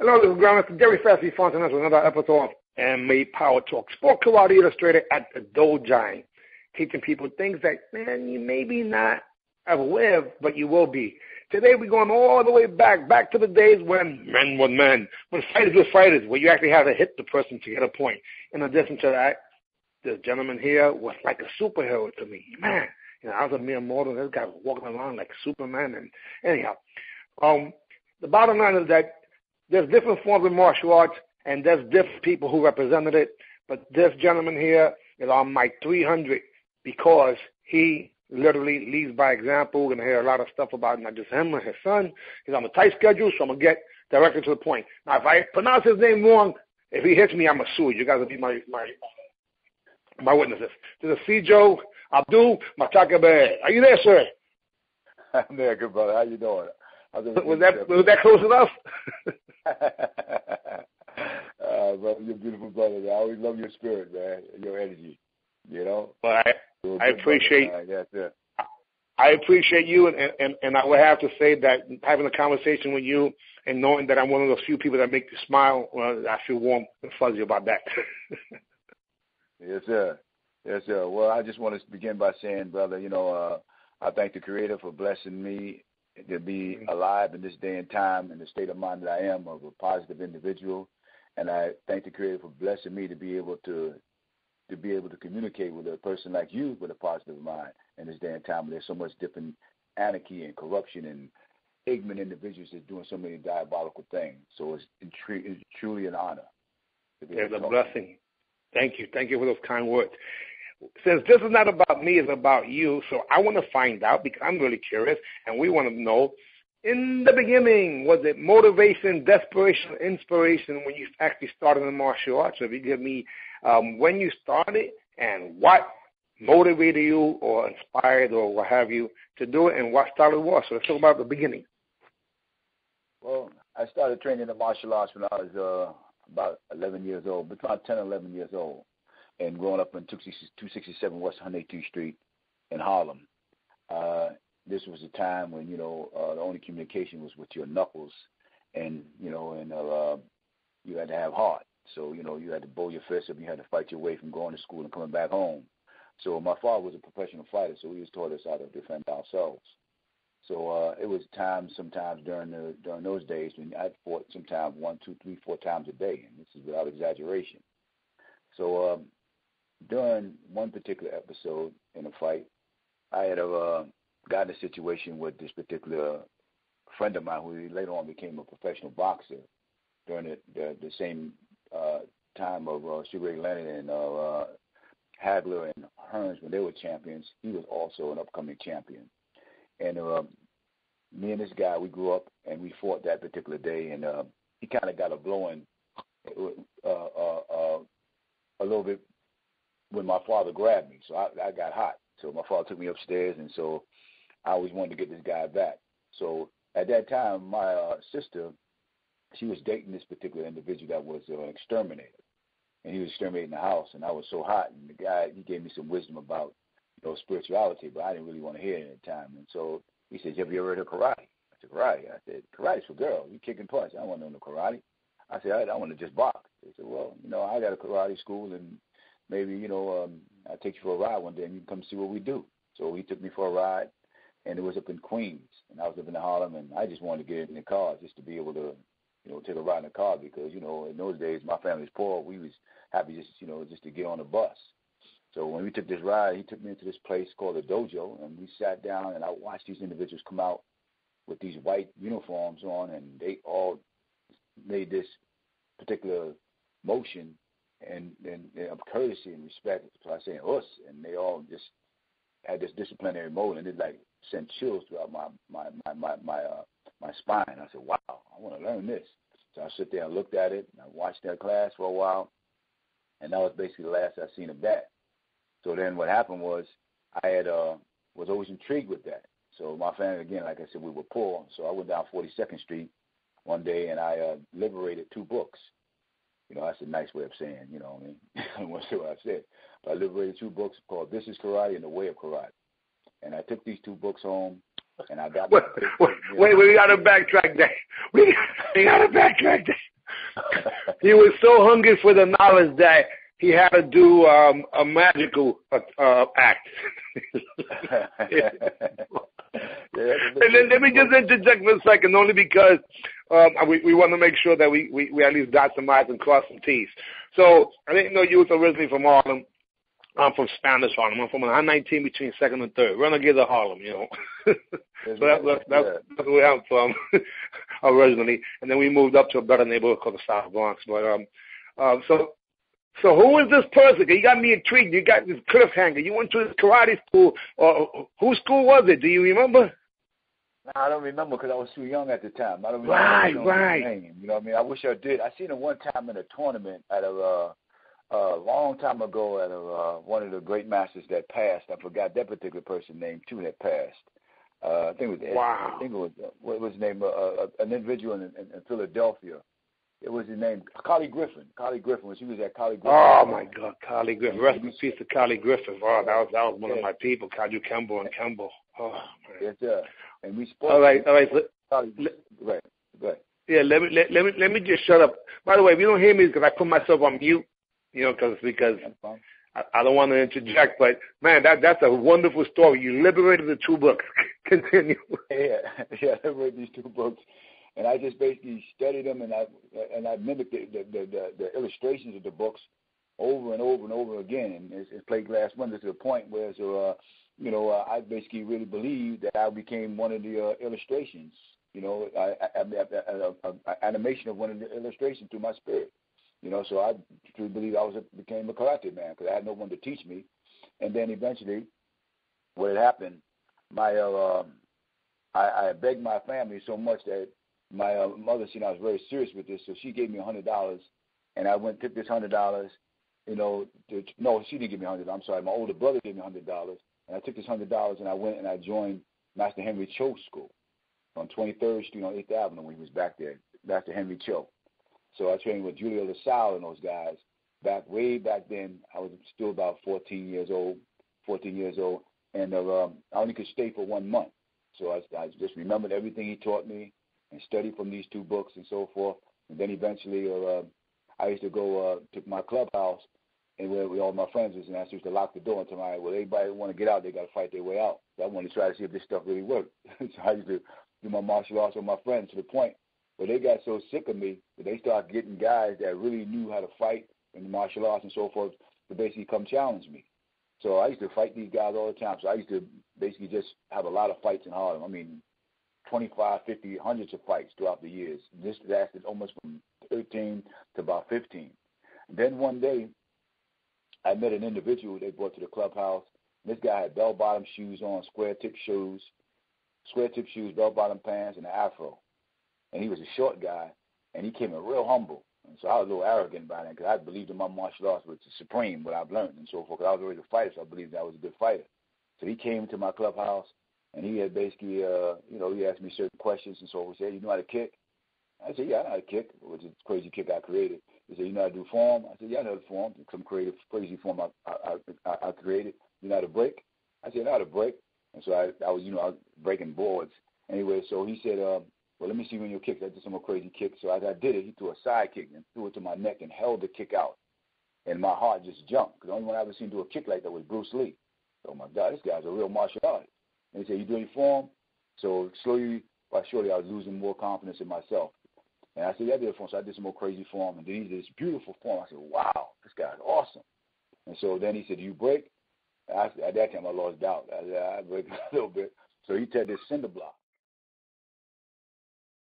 Hello, this is Grandmaster Gary Fasty Fontanes with another episode of MMA Power Talk. Sport karate illustrator at the Dojine, teaching people things that, man, you maybe not aware of, but you will be. Today we're going all the way back to the days when men were men, when fighters were fighters, where you actually had to hit the person to get a point. In addition to that, this gentleman here was like a superhero to me. Man, you know, I was a mere mortal. This guy was walking around like Superman. And anyhow, the bottom line is that there's different forms of martial arts, and there's different people who represented it. But this gentleman here is on my 300 because he literally leads by example. We're going to hear a lot of stuff about not just him and his son. He's on a tight schedule, so I'm going to get directly to the point. Now, if I pronounce his name wrong, if he hits me, I'm going to sue you. You guys will be my witnesses. This is Sijo, Abdul, Matakabirr. Are you there, sir? I'm there, good brother. How you doing? Was that close enough? Brother, you're a beautiful brother. I always love your spirit, man, your energy. You know. Well, I appreciate. Yes, sir. I appreciate you, and I would have to say that having a conversation with you and knowing that I'm one of those few people that make you smile, well, I feel warm and fuzzy about that. Yes, sir. Yes, sir. Well, I just want to begin by saying, brother, you know, I thank the Creator for blessing me to be alive in this day and time in the state of mind that I am of a positive individual, and I thank the Creator for blessing me to be able to communicate with a person like you with a positive mind in this day and time where there's so much different anarchy and corruption and ignorant individuals that are doing so many diabolical things. So it's truly an honor. There's a blessing. Thank you. Thank you for those kind words. Since this is not about me, it's about you, so I want to find out because I'm really curious, and we want to know, in the beginning, was it motivation, desperation, inspiration when you actually started in martial arts? So if you give me when you started and what motivated you or inspired or what have you to do it and what style it was. So let's talk about the beginning. Well, I started training in martial arts when I was about 11 years old, between 10 and 11 years old. And growing up in 267 West 118th Street in Harlem. This was a time when, you know, the only communication was with your knuckles and, you know, and you had to have heart. So, you know, you had to bow your fist up, you had to fight your way from going to school and coming back home. So my father was a professional fighter, so he was taught us how to defend ourselves. So it was times, sometimes during those days when I fought sometimes 1, 2, 3, 4 times a day, and this is without exaggeration. So during one particular episode in a fight, I had gotten a situation with this particular friend of mine who later on became a professional boxer during the same time of Sugar Ray Leonard and Hagler and Hearns when they were champions. He was also an upcoming champion. And me and this guy, we grew up and we fought that particular day, and he kind of got a blowing a little bit when my father grabbed me, so I got hot. So my father took me upstairs, and so I always wanted to get this guy back. So at that time, my sister, she was dating this particular individual that was an exterminator, and he was exterminating the house, and I was so hot, and the guy, he gave me some wisdom about, you know, spirituality, but I didn't really want to hear it at the time. And so he said, have you ever heard of karate? I said, karate? I said, karate's for girls. You kick and punch. I don't want to know no karate. I said, I want to just box. They said, well, you know, I got a karate school, and maybe, you know, I'll take you for a ride one day, and you can come see what we do. So he took me for a ride, and it was up in Queens, and I was living in Harlem, and I just wanted to get in the car just to be able to, you know, take a ride in the car because, you know, in those days, my family was poor. We was happy just, you know, just to get on the bus. So when we took this ride, he took me into this place called the dojo, and we sat down, and I watched these individuals come out with these white uniforms on, and they all made this particular motion and of courtcy and respect. So I say us, and they all just had this disciplinary mode, and it like sent chills throughout my spine. I said, wow, I want to learn this. So I sit there and looked at it, and I watched that class for a while, and that was basically the last I seen of that. So then what happened was I had was always intrigued with that. So my family, again, like I said, we were poor, so I went down 42nd Street one day, and I liberated 2 books. You know, that's a nice way of saying, you know what I mean? I don't want to say what I said. But I liberated 2 books called This is Karate and The Way of Karate. And I took these 2 books home, and I got... Wait, we got to backtrack that. We got to backtrack that. He was so hungry for the knowledge that he had to do a magical act. And then let me just interject for a second, only because we want to make sure that we at least dot some I's and cross some T's. So I didn't know you was originally from Harlem. I'm from Spanish Harlem. I'm from an I-19 between 2nd and 3rd. Renegade of Harlem, you know. So that's where I'm from originally. And then we moved up to a better neighborhood called the South Bronx. But so who is this person? You got me intrigued. You got this cliffhanger. You went to this karate school. Whose school was it? Do you remember? No, I don't remember because I was too young at the time. I don't remember his name. You know what I mean? I wish I did. I seen him one time in a tournament at a long time ago at one of the great masters that passed. I forgot that particular person's name too that passed. I think it was. Wow. I think it was what was his name? An individual in Philadelphia. It was his name, Collie Griffin. Collie Griffin. He was at Collie Griffin. Oh my God, Collie Griffin. Rest in peace to Collie Griffin. Oh, that was one of my people, Kaju Kembo and Kembo. Oh man. Yes, sir. And we spoke. All right. Right. Go ahead. Yeah, let me just shut up. By the way, if you don't hear me, because I put myself on mute, you know, because I don't want to interject. But man, that's a wonderful story. You liberated the 2 books. Continue. Yeah, I read these 2 books. And I just basically studied them, and I mimicked the illustrations of the books over and over and over again, and it's played glass windows to the point where, I basically really believed that I became one of the illustrations. You know, animation of one of the illustrations through my spirit. You know, so I truly believe became a karate man because I had no one to teach me, and then eventually, what had happened, I begged my family so much that my mother seen I was very serious with this, so she gave me $100, and I took this $100, no, she didn't give me $100. I'm sorry, my older brother gave me $100, and I took this $100 and I went and I joined Master Henry Cho's school on 23rd Street on 8th Avenue when he was back there, Master Henry Cho. So I trained with Julio LaSalle and those guys way back then. I was still about 14 years old, and I only could stay for 1 month. So I just remembered everything he taught me and studied from these 2 books and so forth. And then eventually I used to go to my clubhouse and where all my friends was, and I used to lock the door and tell them, well, everybody want to get out, they got to fight their way out. So I wanted to try to see if this stuff really worked. So I used to do my martial arts with my friends to the point where they got so sick of me that they started getting guys that really knew how to fight in the martial arts and so forth to basically come challenge me. So I used to fight these guys all the time. So I used to basically just have a lot of fights in Harlem. I mean, 25, 50, hundreds of fights throughout the years. This lasted almost from 13 to about 15. And then one day, I met an individual they brought to the clubhouse. This guy had bell-bottom shoes on, square-tip shoes, bell-bottom pants, and an afro. And he was a short guy, and he came in real humble. And so I was a little arrogant by then because I believed in my martial arts was supreme, what I've learned and so forth. Because I was already a fighter, so I believed I was a good fighter. So he came to my clubhouse, and he had basically, he asked me certain questions and so forth. He said, you know how to kick? I said, yeah, I know how to kick, which is a crazy kick I created. He said, you know how to do form? I said, yeah, I know how to form. Some crazy form I created. You know how to break? I said, I know how to break. And so I was breaking boards. Anyway, so he said, well, let me see when you kick. I did some more crazy kicks. So as I did it, he threw a side kick and threw it to my neck and held the kick out. And my heart just jumped because the only one I ever seen do a kick like that was Bruce Lee. Oh, my God, this guy's a real martial artist. And he said, you do any form? So slowly but surely I was losing more confidence in myself. And I said, yeah, I did a form. So I did some more crazy form. And then he did this beautiful form. I said, wow, this guy's awesome. And so then he said, do you break? At that time, I lost doubt. I break a little bit. So he said this cinder block.